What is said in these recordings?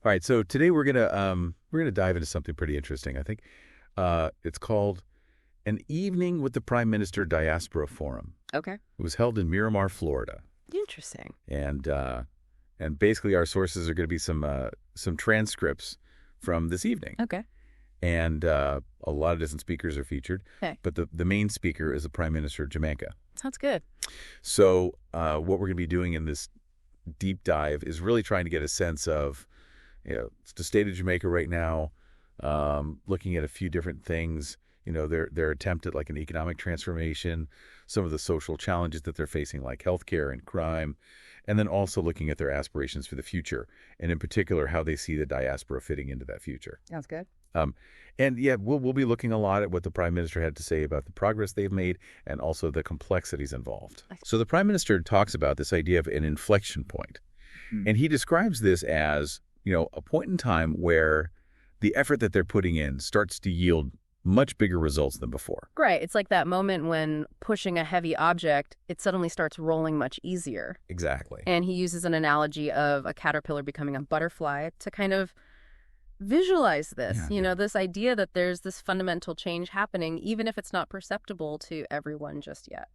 All right, so today we're gonna dive into something pretty interesting. I think it's called An Evening with the Prime Minister Diaspora Forum. Okay. It was held in Miramar, Florida, Interesting. and basically our sources are going to be some transcripts from this evening. Okay. And a lot of different speakers are featured, Okay. but the main speaker is the Prime Minister of Jamaica. Sounds good. So what we're going to be doing in this deep dive is really trying to get a sense of, the state of Jamaica right now, looking at a few different things, their attempt at like an economic transformation, some of the social challenges that they're facing like healthcare and crime, and then also looking at their aspirations for the future, and in particular, how they see the diaspora fitting into that future. Sounds good. We'll be looking a lot at what the Prime Minister had to say about the progress they've made and also the complexities involved. So the Prime Minister talks about this idea of an inflection point, and he describes this as, a point in time where the effort that they're putting in starts to yield much bigger results than before. Right. It's like that moment when pushing a heavy object, it suddenly starts rolling much easier. Exactly. And he uses an analogy of a caterpillar becoming a butterfly to kind of visualize this, this idea that there's this fundamental change happening, even if it's not perceptible to everyone just yet.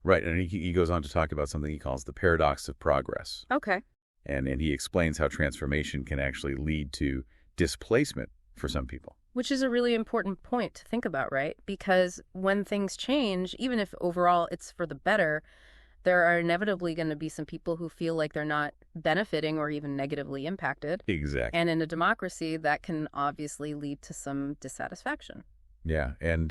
Right. And he goes on to talk about something he calls the paradox of progress. Okay. And he explains how transformation can actually lead to displacement for some people. Which is a really important point to think about, right? Because when things change, even if overall it's for the better, there are inevitably going to be some people who feel like they're not benefiting or even negatively impacted. Exactly. And in a democracy, that can obviously lead to some dissatisfaction. Yeah, and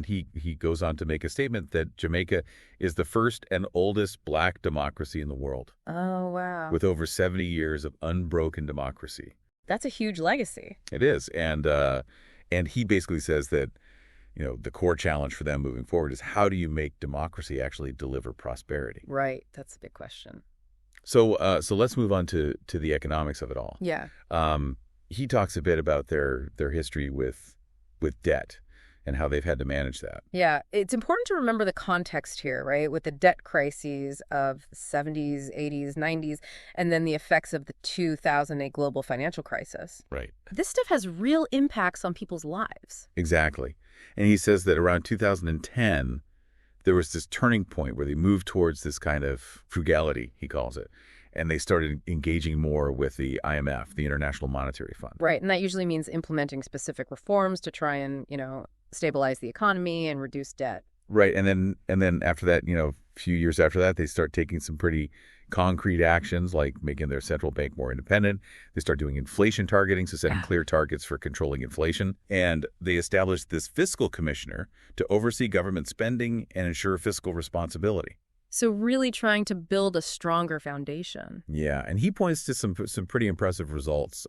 he goes on to make a statement that Jamaica is the first and oldest black democracy in the world. Oh, wow. With over 70 years of unbroken democracy. That's a huge legacy. It is. And he basically says that, the core challenge for them moving forward is how do you make democracy actually deliver prosperity? Right. That's a big question. So let's move on to the economics of it all. Yeah. He talks a bit about their history with debt and how they've had to manage that. Yeah. It's important to remember the context here, right? With the debt crises of the 70s, 80s, 90s, and then the effects of the 2008 global financial crisis. Right. This stuff has real impacts on people's lives. Exactly. And he says that around 2010, there was this turning point where they moved towards this kind of frugality, he calls it. And they started engaging more with the IMF, the International Monetary Fund. Right. And that usually means implementing specific reforms to try and, stabilize the economy and reduce debt. Right. And then after that, a few years after that, they start taking some pretty concrete actions like making their central bank more independent. They start doing inflation targeting, so setting clear targets for controlling inflation. And they established this fiscal commissioner to oversee government spending and ensure fiscal responsibility. So really trying to build a stronger foundation. Yeah. And he points to some pretty impressive results.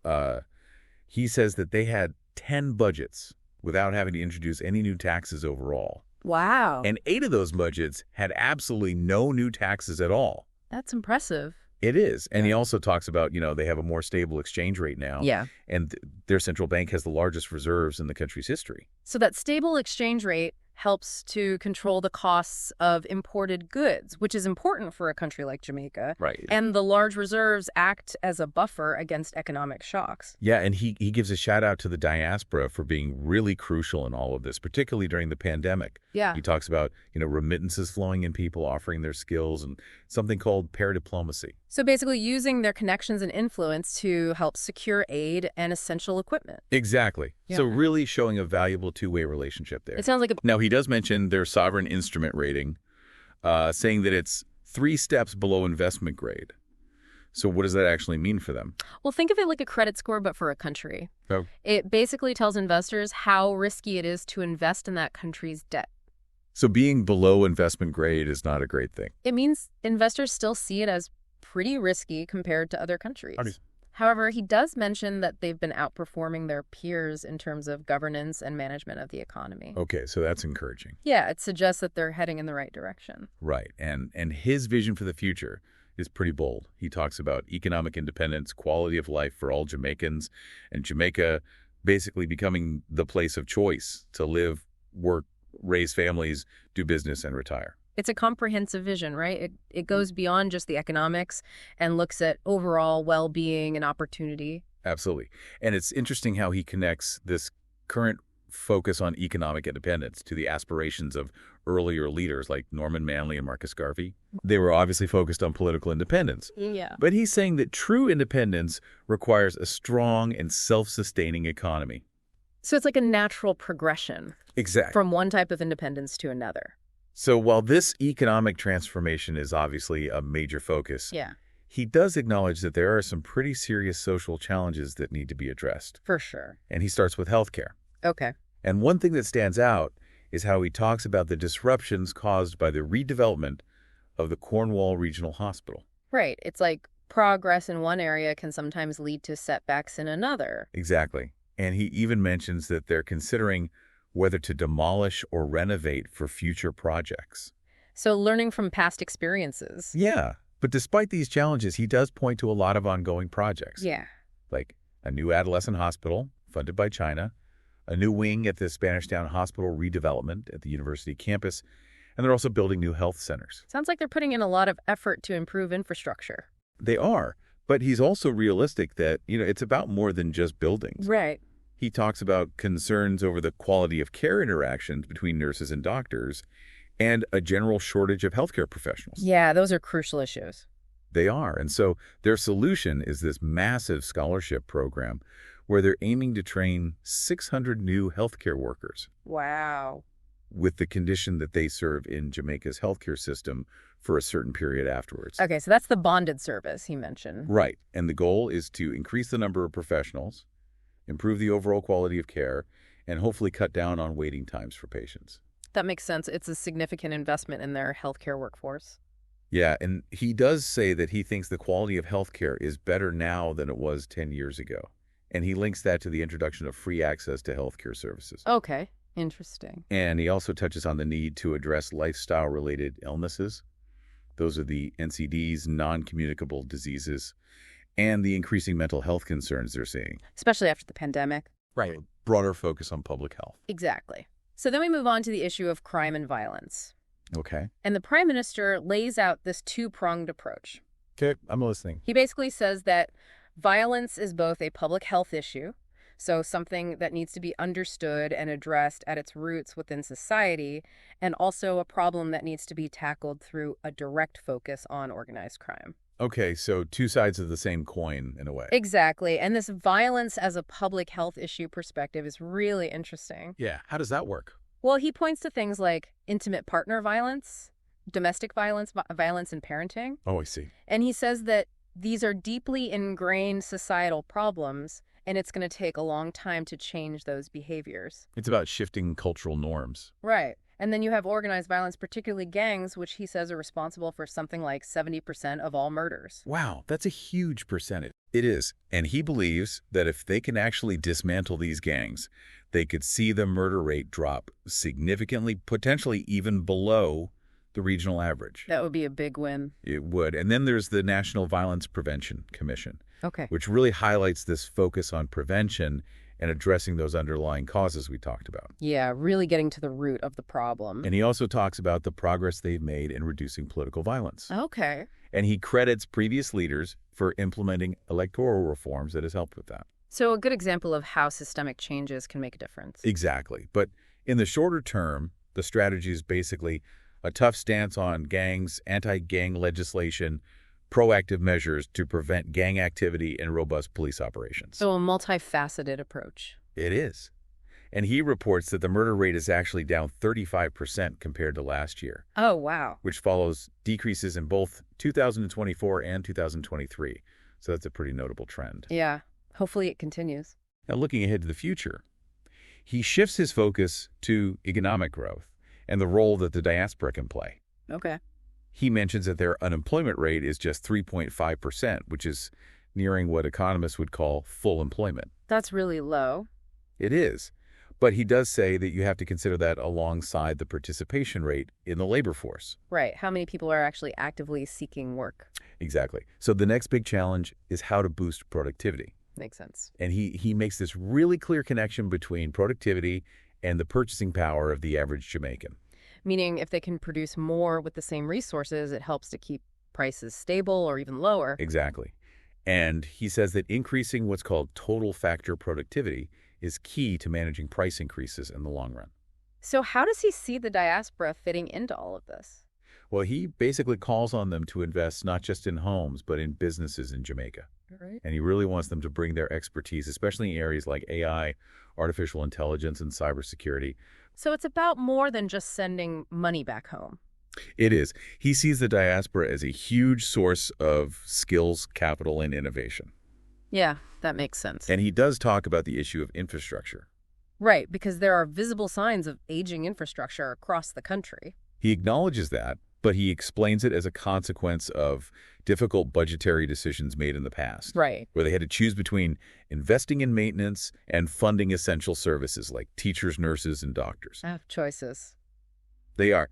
He says that they had 10 budgets without having to introduce any new taxes overall. Wow. And 8 of those budgets had absolutely no new taxes at all. That's impressive. It is. And he also talks about, they have a more stable exchange rate now. Yeah. And their central bank has the largest reserves in the country's history. So that stable exchange rate helps to control the costs of imported goods, which is important for a country like Jamaica. Right. And the large reserves act as a buffer against economic shocks. Yeah, and he gives a shout out to the diaspora for being really crucial in all of this, particularly during the pandemic. Yeah. He talks about, remittances flowing in, people offering their skills, and something called pair diplomacy. So basically using their connections and influence to help secure aid and essential equipment. Exactly. Yeah. So really showing a valuable two-way relationship there. It sounds like Now, he does mention their sovereign instrument rating, saying that it's 3 steps below investment grade. So what does that actually mean for them? Well, think of it like a credit score, but for a country. Oh. It basically tells investors how risky it is to invest in that country's debt. So being below investment grade is not a great thing. It means investors still see it as pretty risky compared to other countries. However, he does mention that they've been outperforming their peers in terms of governance and management of the economy. Okay, so that's encouraging. Yeah, it suggests that they're heading in the right direction. Right, and his vision for the future is pretty bold. He talks about economic independence, quality of life for all Jamaicans, and Jamaica basically becoming the place of choice to live, work, raise families, do business, and retire. It's a comprehensive vision, right? It goes beyond just the economics and looks at overall well-being and opportunity. Absolutely. And it's interesting how he connects this current focus on economic independence to the aspirations of earlier leaders like Norman Manley and Marcus Garvey. They were obviously focused on political independence. Yeah. But he's saying that true independence requires a strong and self-sustaining economy. So it's like a natural progression Exactly. from one type of independence to another. So while this economic transformation is obviously a major focus, Yeah, he does acknowledge that there are some pretty serious social challenges that need to be addressed. for sure. And he starts with healthcare. Okay. And one thing that stands out is how he talks about the disruptions caused by the redevelopment of the Cornwall Regional Hospital. Right. It's like progress in one area can sometimes lead to setbacks in another. Exactly. And he even mentions that they're considering whether to demolish or renovate for future projects. So learning from past experiences. Yeah. But despite these challenges, he does point to a lot of ongoing projects. Yeah. Like a new adolescent hospital funded by China, a new wing at the Spanish Town Hospital redevelopment at the university campus, and they're also building new health centers. Sounds like they're putting in a lot of effort to improve infrastructure. They are, but he's also realistic that, it's about more than just buildings. Right. He talks about concerns over the quality of care interactions between nurses and doctors and a general shortage of healthcare professionals. Yeah, those are crucial issues. They are, and so their solution is this massive scholarship program where they're aiming to train 600 new healthcare workers. Wow. With the condition that they serve in Jamaica's healthcare system for a certain period afterwards. Okay, so that's the bonded service he mentioned. Right. And the goal is to increase the number of professionals, improve the overall quality of care, and hopefully cut down on waiting times for patients. That makes sense. It's a significant investment in their healthcare workforce. Yeah, and he does say that he thinks the quality of healthcare is better now than it was 10 years ago. And he links that to the introduction of free access to healthcare services. Okay, interesting. And he also touches on the need to address lifestyle-related illnesses. Those are the NCDs, non-communicable diseases, and the increasing mental health concerns they're seeing. Especially after the pandemic. Right. Broader focus on public health. Exactly. So then we move on to the issue of crime and violence. Okay. And the Prime Minister lays out this two-pronged approach. Okay, I'm listening. He basically says that violence is both a public health issue, so something that needs to be understood and addressed at its roots within society, and also a problem that needs to be tackled through a direct focus on organized crime. Okay, so two sides of the same coin in a way. Exactly. And this violence as a public health issue perspective is really interesting. Yeah, how does that work? Well, he points to things like intimate partner violence, domestic violence, violence in parenting. Oh, I see. And he says that these are deeply ingrained societal problems, and it's going to take a long time to change those behaviors. It's about shifting cultural norms. Right. And then you have organized violence, particularly gangs, which he says are responsible for something like 70% of all murders. Wow, that's a huge percentage. It is. And he believes that if they can actually dismantle these gangs, they could see the murder rate drop significantly, potentially even below the regional average. That would be a big win. It would. And then there's the National Violence Prevention Commission, Okay. which really highlights this focus on prevention and addressing those underlying causes we talked about. Yeah, really getting to the root of the problem. And he also talks about the progress they've made in reducing political violence. Okay. And he credits previous leaders for implementing electoral reforms that has helped with that. So a good example of how systemic changes can make a difference. Exactly. But in the shorter term, the strategy is basically a tough stance on gangs, anti-gang legislation, proactive measures to prevent gang activity, and robust police operations. So a multifaceted approach. It is. And he reports that the murder rate is actually down 35% compared to last year, Oh, wow. which follows decreases in both 2024 and 2023. So that's a pretty notable trend. Yeah. Hopefully it continues. Now, looking ahead to the future, he shifts his focus to economic growth and the role that the diaspora can play. Okay. He mentions that their unemployment rate is just 3.5%, which is nearing what economists would call full employment. That's really low. It is. But he does say that you have to consider that alongside the participation rate in the labor force. Right. How many people are actually actively seeking work? Exactly. So the next big challenge is how to boost productivity. Makes sense. And he makes this really clear connection between productivity and the purchasing power of the average Jamaican. Meaning if they can produce more with the same resources, it helps to keep prices stable or even lower. Exactly. And he says that increasing what's called total factor productivity is key to managing price increases in the long run. So how does he see the diaspora fitting into all of this? Well, he basically calls on them to invest not just in homes, but in businesses in Jamaica. Right. And he really wants them to bring their expertise, especially in areas like AI, artificial intelligence, and cybersecurity. So it's about more than just sending money back home. It is. He sees the diaspora as a huge source of skills, capital, and innovation. Yeah, that makes sense. And he does talk about the issue of infrastructure. Right, because there are visible signs of aging infrastructure across the country. He acknowledges that, but he explains it as a consequence of difficult budgetary decisions made in the past. Right. Where they had to choose between investing in maintenance and funding essential services like teachers, nurses, and doctors. I have choices. They are.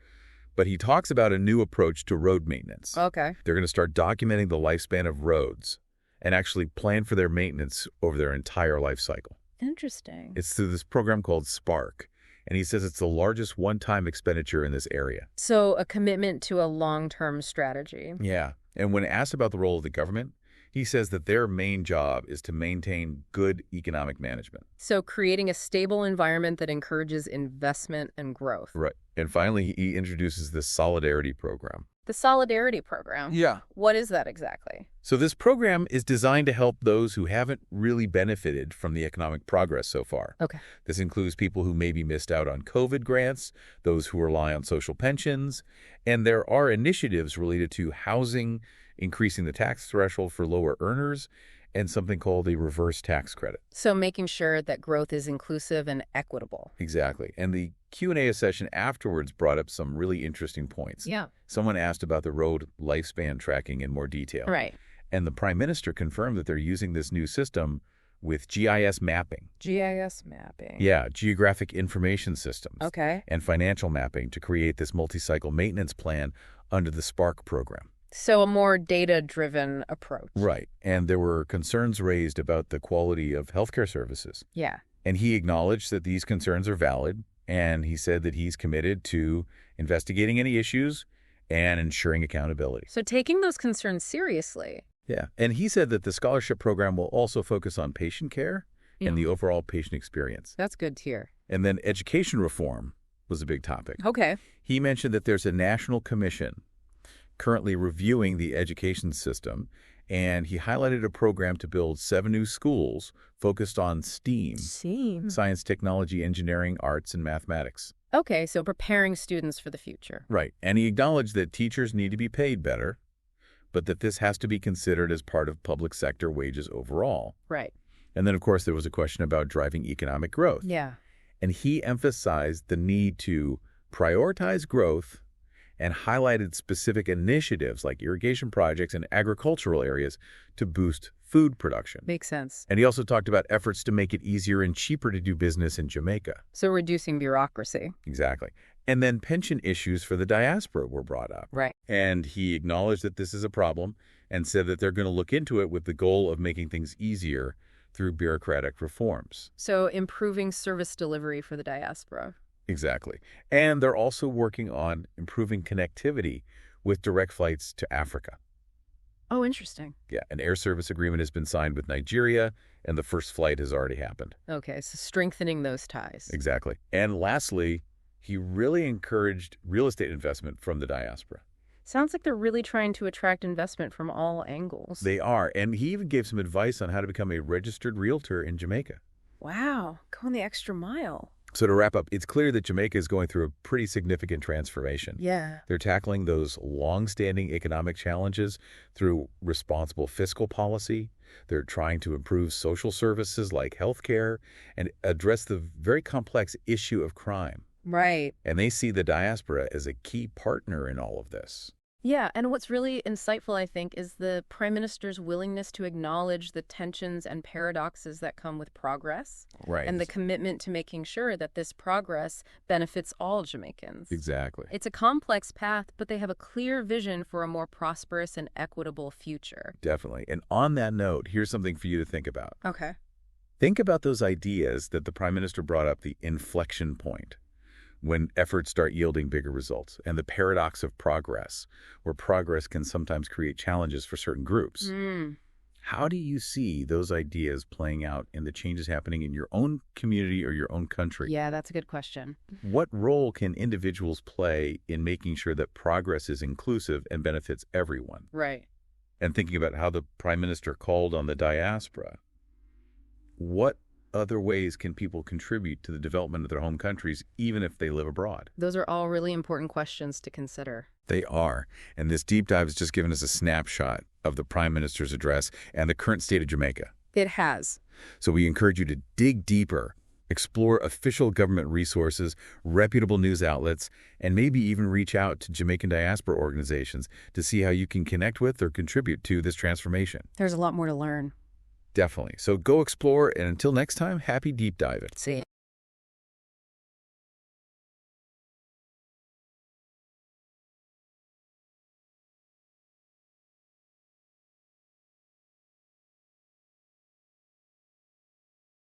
But he talks about a new approach to road maintenance. Okay. They're going to start documenting the lifespan of roads and actually plan for their maintenance over their entire life cycle. Interesting. It's through this program called Spark, and he says it's the largest one-time expenditure in this area. So a commitment to a long-term strategy. Yeah, and when asked about the role of the government, he says that their main job is to maintain good economic management. So creating a stable environment that encourages investment and growth. Right. And finally, he introduces the Solidarity Program. The Solidarity Program. Yeah. What is that exactly? So this program is designed to help those who haven't really benefited from the economic progress so far. Okay. This includes people who maybe missed out on COVID grants, those who rely on social pensions, and there are initiatives related to housing, increasing the tax threshold for lower earners, and something called a reverse tax credit. So making sure that growth is inclusive and equitable. Exactly. And the Q&A session afterwards brought up some really interesting points. Yeah. Someone asked about the road lifespan tracking in more detail. Right. And the Prime Minister confirmed that they're using this new system with GIS mapping. GIS mapping. Yeah, geographic information systems. Okay. And financial mapping to create this multi-cycle maintenance plan under the Spark program. So a more data-driven approach. Right. And there were concerns raised about the quality of healthcare services. Yeah. And he acknowledged that these concerns are valid, and he said that he's committed to investigating any issues and ensuring accountability. So taking those concerns seriously. Yeah. And he said that the scholarship program will also focus on patient care and the overall patient experience. That's good to hear. And then education reform was a big topic. Okay. He mentioned that there's a national commission currently reviewing the education system, and he highlighted a program to build 7 new schools focused on STEAM, science, technology, engineering, arts, and mathematics. Okay, so preparing students for the future. Right. And he acknowledged that teachers need to be paid better, but that this has to be considered as part of public sector wages overall. Right. And then, of course, there was a question about driving economic growth. Yeah. And he emphasized the need to prioritize growth and highlighted specific initiatives like irrigation projects in agricultural areas to boost food production. Makes sense. And he also talked about efforts to make it easier and cheaper to do business in Jamaica. So reducing bureaucracy. Exactly. And then pension issues for the diaspora were brought up. Right. And he acknowledged that this is a problem and said that they're going to look into it with the goal of making things easier through bureaucratic reforms. So improving service delivery for the diaspora. Exactly. And they're also working on improving connectivity with direct flights to Africa. Oh, interesting. Yeah, an air service agreement has been signed with Nigeria, and the first flight has already happened. Okay, so strengthening those ties. Exactly. And lastly, he really encouraged real estate investment from the diaspora. Sounds like they're really trying to attract investment from all angles. They are, and he even gave some advice on how to become a registered realtor in Jamaica. Wow, going the extra mile. So to wrap up, it's clear that Jamaica is going through a pretty significant transformation. Yeah. They're tackling those long-standing economic challenges through responsible fiscal policy. They're trying to improve social services like healthcare and address the very complex issue of crime. Right. And they see the diaspora as a key partner in all of this. Yeah, and what's really insightful, I think, is the Prime Minister's willingness to acknowledge the tensions and paradoxes that come with progress. Right. And the commitment to making sure that this progress benefits all Jamaicans. Exactly. It's a complex path, but they have a clear vision for a more prosperous and equitable future. Definitely. And on that note, here's something for you to think about. Okay. Think about those ideas that the Prime Minister brought up, the inflection point, when efforts start yielding bigger results, and the paradox of progress, where progress can sometimes create challenges for certain groups. How do you see those ideas playing out in the changes happening in your own community or your own country? Yeah, that's a good question. What role can individuals play in making sure that progress is inclusive and benefits everyone? Right. And thinking about how the Prime Minister called on the diaspora, what other ways can people contribute to the development of their home countries, even if they live abroad? Those are all really important questions to consider. They are. And this deep dive has just given us a snapshot of the Prime Minister's address and the current state of Jamaica. It has. So we encourage you to dig deeper, explore official government resources, reputable news outlets, and maybe even reach out to Jamaican diaspora organizations to see how you can connect with or contribute to this transformation. There's a lot more to learn. Definitely. So go explore, and until next time, happy deep diving. See.